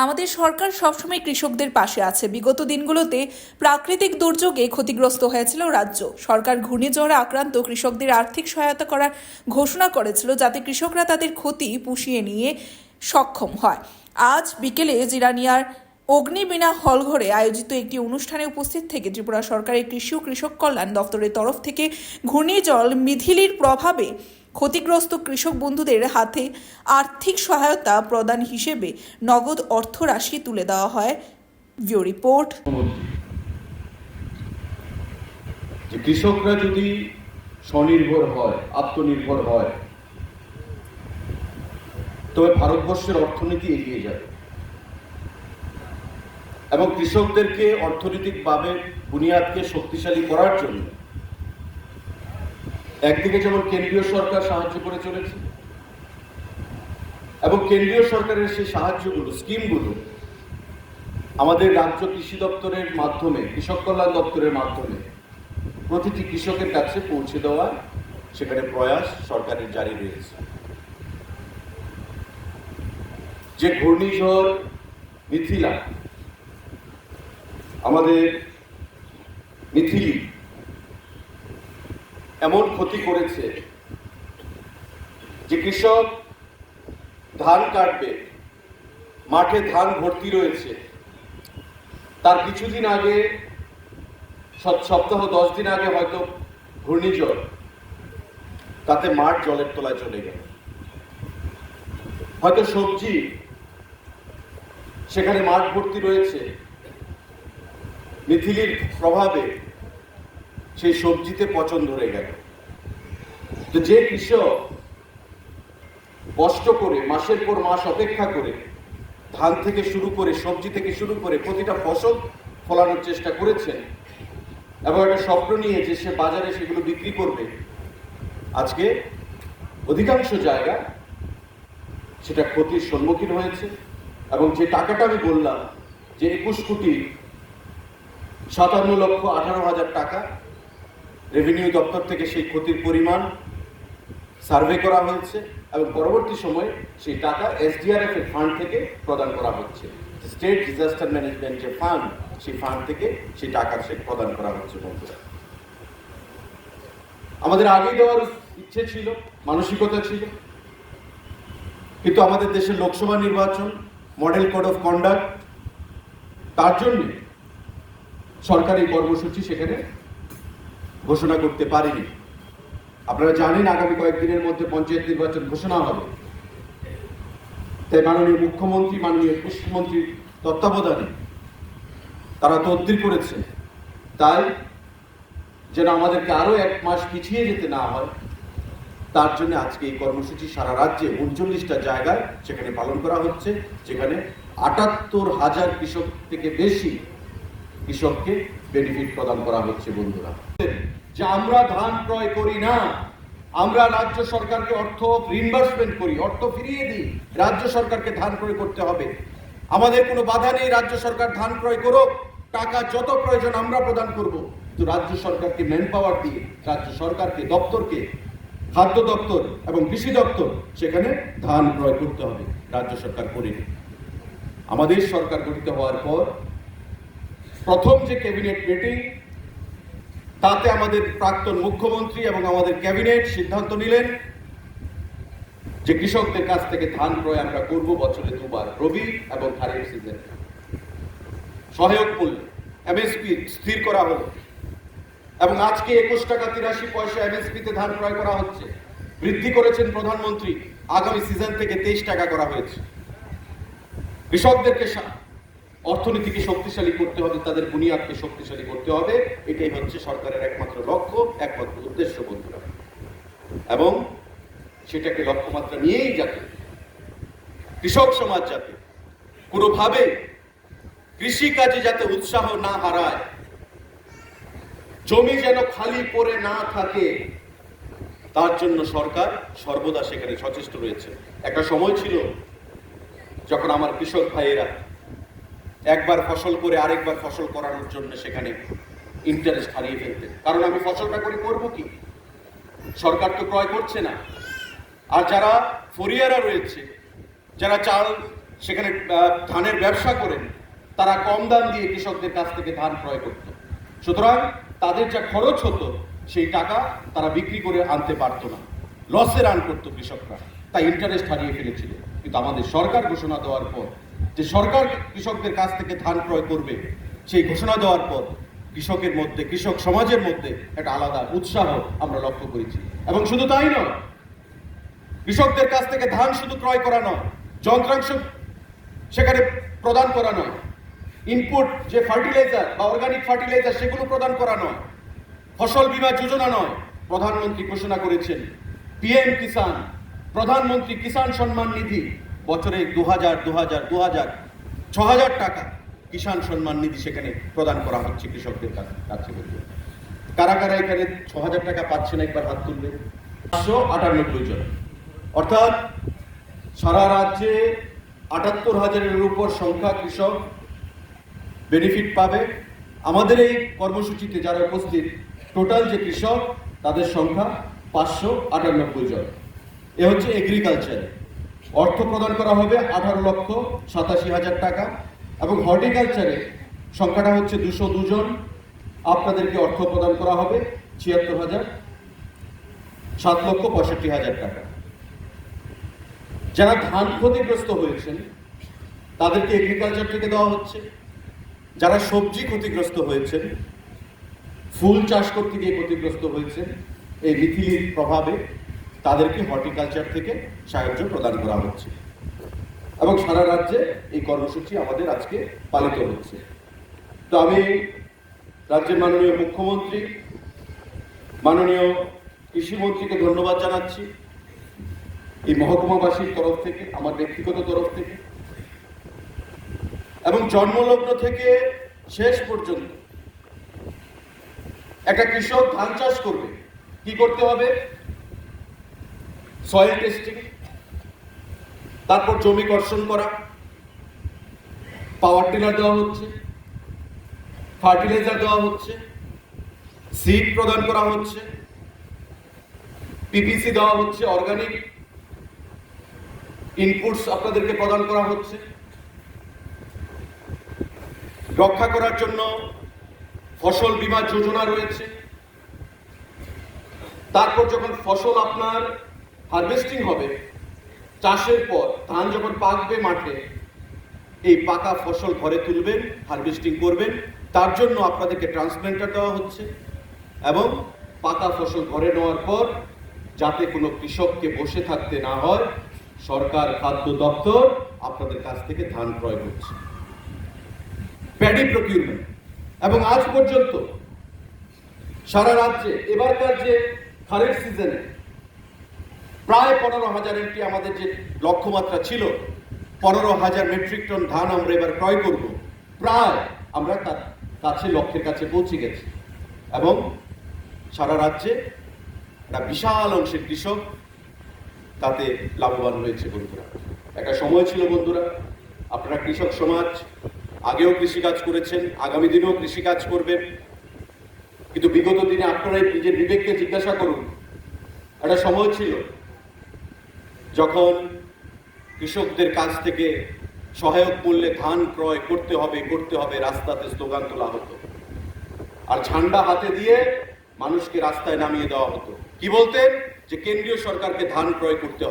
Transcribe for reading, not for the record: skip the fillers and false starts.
আমাদের সরকার সবসময় কৃষকদের পাশে আছে। বিগত দিনগুলোতে প্রাকৃতিক দুর্যোগে ক্ষতিগ্রস্ত হয়েছিল রাজ্য। সরকার ঘূর্ণিঝড়ে আক্রান্ত কৃষকদের আর্থিক সহায়তা করার ঘোষণা করেছিল, যাতে কৃষকরা তাদের ক্ষতি পুষিয়ে নিয়ে সক্ষম হয়। আজ বিকেলে জিরানিয়ার অগ্নিবীণা হলঘরে আয়োজিত একটি অনুষ্ঠানে উপস্থিত থেকে ত্রিপুরা সরকারের কৃষি ও কৃষক কল্যাণ দপ্তরের তরফ থেকে ঘূর্ণিঝড় মিথিলির প্রভাবে ক্ষতিগ্রস্ত কৃষক বন্ধুদের হাতে আর্থিক সহায়তা প্রদান হিসেবে নগদ অর্থ রাশি তুলে দেওয়া হয়। View report. যে কৃষকরা যদি স্বনির্ভর হয়, আত্মনির্ভর হয়, তবে ভারতবর্ষের অর্থনীতি এগিয়ে যাবে এবং কৃষকদেরকে অর্থনৈতিকভাবে বুনিয়াদকে শক্তিশালী করার জন্য একদিকে যেমন কেন্দ্রীয় সরকার সাহায্য করে চলেছে এবং কেন্দ্রীয় সরকারের সেই সাহায্যগুলো, স্কিমগুলো আমাদের রাজ্য কৃষি দপ্তরের মাধ্যমে, কৃষক কল্যাণ দপ্তরের মাধ্যমে প্রতিটি কৃষকের কাছে পৌঁছে দেওয়া, সেখানে প্রয়াস সরকারের জারি রয়েছে। যে ঘূর্ণিঝড় মিথিলা, আমাদের মিথিলি এমন ক্ষতি করেছে যে কৃষক ধান কাটবে, মাঠে ধান ভর্তি রয়েছে, তার কিছুদিন আগে, সপ্তাহ 10 দিন আগে হয়তো ঘূর্ণিঝড়, তাতে মাঠ জলের তলায় চলে গেল। হয়তো সবজি সেখানে মাঠ ভর্তি রয়েছে, মিথিলির প্রভাবে সেই সবজিতে পচন ধরে গেল। তো যে কৃষক কষ্ট করে মাসের পর মাস অপেক্ষা করে ধান থেকে শুরু করে, সবজি থেকে শুরু করে প্রতিটা ফসল ফলানোর চেষ্টা করেছেন এবং একটা স্বপ্ন নিয়ে যে সে বাজারে সেগুলো বিক্রি করবে, আজকে অধিকাংশ জায়গা সেটা ক্ষতির সম্মুখীন হয়েছে। এবং যে টাকাটা আমি বললাম যে 21,57,18,000 টাকা রেভিনিউ দপ্তর থেকে সেই ক্ষতির পরিমাণ সার্ভে করা হয়েছে এবং পরবর্তী সময়ে সেই টাকা SDRF এর ফান্ড থেকে প্রদান করা হচ্ছে। স্টেট ডিজাস্টার ম্যানেজমেন্ট যে ফান্ড, সেই ফান্ড থেকে সেই টাকা প্রদান করা হচ্ছে। বন্ধুরা, আমাদের আগেই দেওয়ার ইচ্ছে ছিল, মানসিকতা ছিল, কিন্তু আমাদের দেশের লোকসভা নির্বাচন, মডেল কোড অফ কন্ডাক্ট, তার জন্য সরকারি কর্মসূচি সেখানে ঘোষণা করতে পারেনি। আপনারা জানেন আগামী কয়েকদিনের মধ্যে পঞ্চায়েত নির্বাচন ঘোষণা হবে। তাই মাননীয় মুখ্যমন্ত্রী, মাননীয় কৃষিমন্ত্রীর তত্ত্বাবধানে তারা তদবির করেছে, তাই যেন আমাদেরকে আরো 1 মাস পিছিয়ে যেতে না হয়, তার জন্য আজকে এই কর্মসূচি সারা রাজ্যে 39টা জায়গায় সেখানে পালন করা হচ্ছে, যেখানে 78,000 কৃষক থেকে বেশি কৃষককে বেনিফিট প্রদান করা হচ্ছে। বন্ধুরা, যে আমরা ধান ক্রয় করি না, আমরা রাজ্য সরকারকে অর্থ রিইম্বার্সমেন্ট করি, অর্থ ফিরিয়ে দিই। রাজ্য সরকারকে ধান ক্রয় করতে হবে, আমাদের কোনো বাধা নেই। রাজ্য সরকার ধান ক্রয় করুক, টাকা যত প্রয়োজন আমরা প্রদান করব, কিন্তু রাজ্য সরকারকে ম্যান পাওয়ার দিয়ে, রাজ্য সরকারকে, দপ্তরকে, খাদ্য দপ্তর এবং কৃষি দপ্তর সেখানে ধান ক্রয় করতে হবে। রাজ্য সরকার করেনি। আমাদের সরকার গঠিত হওয়ার পর প্রথম যে ক্যাবিনেট মিটিং, তাতে আমাদের প্রাক্তন মুখ্যমন্ত্রী এবং আমাদের ক্যাবিনেট সিদ্ধান্ত নিলেন যে কৃষকদের কাছ থেকে ধান ক্রয় আমরা করব বছরে 2 বার, রবি এবং খারিফ সিজন। সহায়ক মূল্য MSP স্থির করা হলো এবং আজকে 21 টাকা 83 পয়সা MSP তে ধান ক্রয় করা হচ্ছে। বৃদ্ধি করেছেন প্রধানমন্ত্রী, আগামী সিজন থেকে 23 টাকা করা হয়েছে। কৃষকদেরকে অর্থনীতিকে শক্তিশালী করতে হবে, তাদের বুনিয়াদকে শক্তিশালী করতে হবে, এটাই হচ্ছে সরকারের একমাত্র লক্ষ্য, একমাত্র উদ্দেশ্য। বন্ধুরা, এবং সেটাকে লক্ষ্যমাত্রা নিয়েই যাতে কৃষক সমাজ যাতে কোনোভাবে কৃষিকাজে যাতে উৎসাহ না হারায়, জমি যেন খালি পড়ে না থাকে, তার জন্য সরকার সর্বদা সেখানে সচেষ্ট রয়েছে। একটা সময় ছিল যখন আমার কৃষক ভাইয়েরা একবার ফসল করে আরেকবার ফসল করানোর জন্য সেখানে ইন্টারেস্ট হারিয়ে ফেলতেন, কারণ আমি ফসলটা করে করবো কি, সরকার তো ক্রয় করছে না। আর যারা ফরিয়ারা রয়েছে, যারা চাল সেখানে ধানের ব্যবসা করেন, তারা কম দাম দিয়ে কৃষকদের কাছ থেকে ধান ক্রয় করত। সুতরাং তাদের যা খরচ হতো সেই টাকা তারা বিক্রি করে আনতে পারতো না, লসে রান করতো কৃষকরা, তাই ইন্টারেস্ট হারিয়ে ফেলেছিল। কিন্তু আমাদের সরকার ঘোষণা দেওয়ার পর যে সরকার কৃষকদের কাছ থেকে ধান ক্রয় করবে, সেই ঘোষণা দেওয়ার পর কৃষকের মধ্যে, কৃষক সমাজের মধ্যে একটা আলাদা উৎসাহ আমরা লক্ষ্য করেছি। এবং শুধু তাই নয়, কৃষকদের কাছ থেকে ধান শুধু ক্রয় করা নয়, যন্ত্রাংশ সেখানে প্রদান করা নয়, ইনপুট যে ফার্টিলাইজার বা অর্গানিক ফার্টিলাইজার সেগুলো প্রদান করা নয়, ফসল বীমা যোজনা নয়, প্রধানমন্ত্রী ঘোষণা করেছেন পিএম কিষাণ, প্রধানমন্ত্রী কিষাণ সম্মান নিধি, বছরে 6,000 টাকা কিষাণ সম্মান নিধি সেখানে প্রদান করা হচ্ছে কৃষকদের কাছে। কারা কারা এখানে 6,000 টাকা পাচ্ছেন একবার হাত তুলবে? 598 জন, অর্থাৎ সারা রাজ্যে 78,000-এর উপর সংখ্যা কৃষক বেনিফিট পাবে। আমাদের এই কর্মসূচিতে যারা উপস্থিত টোটাল যে কৃষক তাদের সংখ্যা 598 জন। এ হচ্ছে এগ্রিকালচারে অর্থ প্রদান করা হবে 18,87,000 টাকা, এবং হর্টিকালচারে সংখ্যাটা হচ্ছে 202 জন। আপনাদেরকে অর্থ প্রদান করা হবে 7,65,000 টাকা। যারা ধান ক্ষতিগ্রস্ত হয়েছেন তাদেরকে এগ্রিকালচার থেকে দেওয়া হচ্ছে। যারা সবজি ক্ষতিগ্রস্ত হয়েছেন, ফুল চাষ করতে গিয়ে ক্ষতিগ্রস্ত হয়েছেন এই মিথিলির প্রভাবে, তাদেরকে হর্টিকালচার থেকে সাহায্য প্রদান করা হচ্ছে। এবং সারা রাজ্যে এই কর্মসূচি আমাদের আজকে পালিত হচ্ছে। তো আমি রাজ্যের মাননীয় মুখ্যমন্ত্রী, মাননীয় কৃষিমন্ত্রীকে ধন্যবাদ জানাচ্ছি এই মহকুমাবাসীর তরফ থেকে, আমার ব্যক্তিগত তরফ থেকে। এবং জন্মলগ্ন থেকে শেষ পর্যন্ত একটা কৃষক ধান চাষ করবে, কি করতে হবে? সয়েল টেস্টিং, তারপর জমি কর্ষণ করা, পাওয়ার টিলার দেওয়া হচ্ছে, ফার্টিলাইজার দেওয়া হচ্ছে, সিড প্রদান করা হচ্ছে, পিপিসি দেওয়া হচ্ছে, অর্গানিক ইনপুটস আপনাদেরকে প্রদান করা হচ্ছে। রক্ষা করার জন্য ফসল বীমা যোজনা রয়েছে। তারপর যখন ফসল আপনার হারভেস্টিং হবে, চাষের পর ধান যখন পাকবে মাঠে, এই পাকা ফসল ঘরে তুলবেন, হারভেস্টিং করবেন, তার জন্য আপনাদেরকে ট্রান্সপ্ল্যান্টার দেওয়া হচ্ছে। এবং পাকা ফসল ঘরে নেওয়ার পর যাতে কোনো কৃষককে বসে থাকতে না হয়, সরকার খাদ্য দপ্তর আপনাদের কাছ থেকে ধান ক্রয় করছে, প্যাডি প্রকিউরমেন্ট। এবং আজ পর্যন্ত সারা রাজ্যে এবারকার যে খারিফ সিজনে প্রায় 15,000 এমটি, আমাদের যে লক্ষ্যমাত্রা ছিল 15,000 মেট্রিক টন ধান আমরা এবার ক্রয় করব, প্রায় আমরা তার কাছে, লক্ষ্যের কাছে পৌঁছে গেছি। এবং সারা রাজ্যে একটা বিশাল অংশের কৃষক তাতে লাভবান হয়েছে। বন্ধুরা, একটা সময় ছিল বন্ধুরা, আপনারা কৃষক সমাজ আগেও কৃষিকাজ করেছেন, আগামী দিনেও কৃষিকাজ করবেন, কিন্তু বিগত দিনে আপনারা নিজের বিবেককে জিজ্ঞাসা করুন। একটা সময় ছিল যখন কৃষকদের কাছ থেকে সহায়ক মূল্যে ধান ক্রয় করতে হবে, রাস্তাতে স্লোগান তোলা হতো, আর ঝান্ডা হাতে দিয়ে মানুষকে রাস্তায় নামিয়ে দেওয়া হতো। কি বলতেন? যে কেন্দ্রীয় সরকারকে ধান ক্রয় করতে হবে।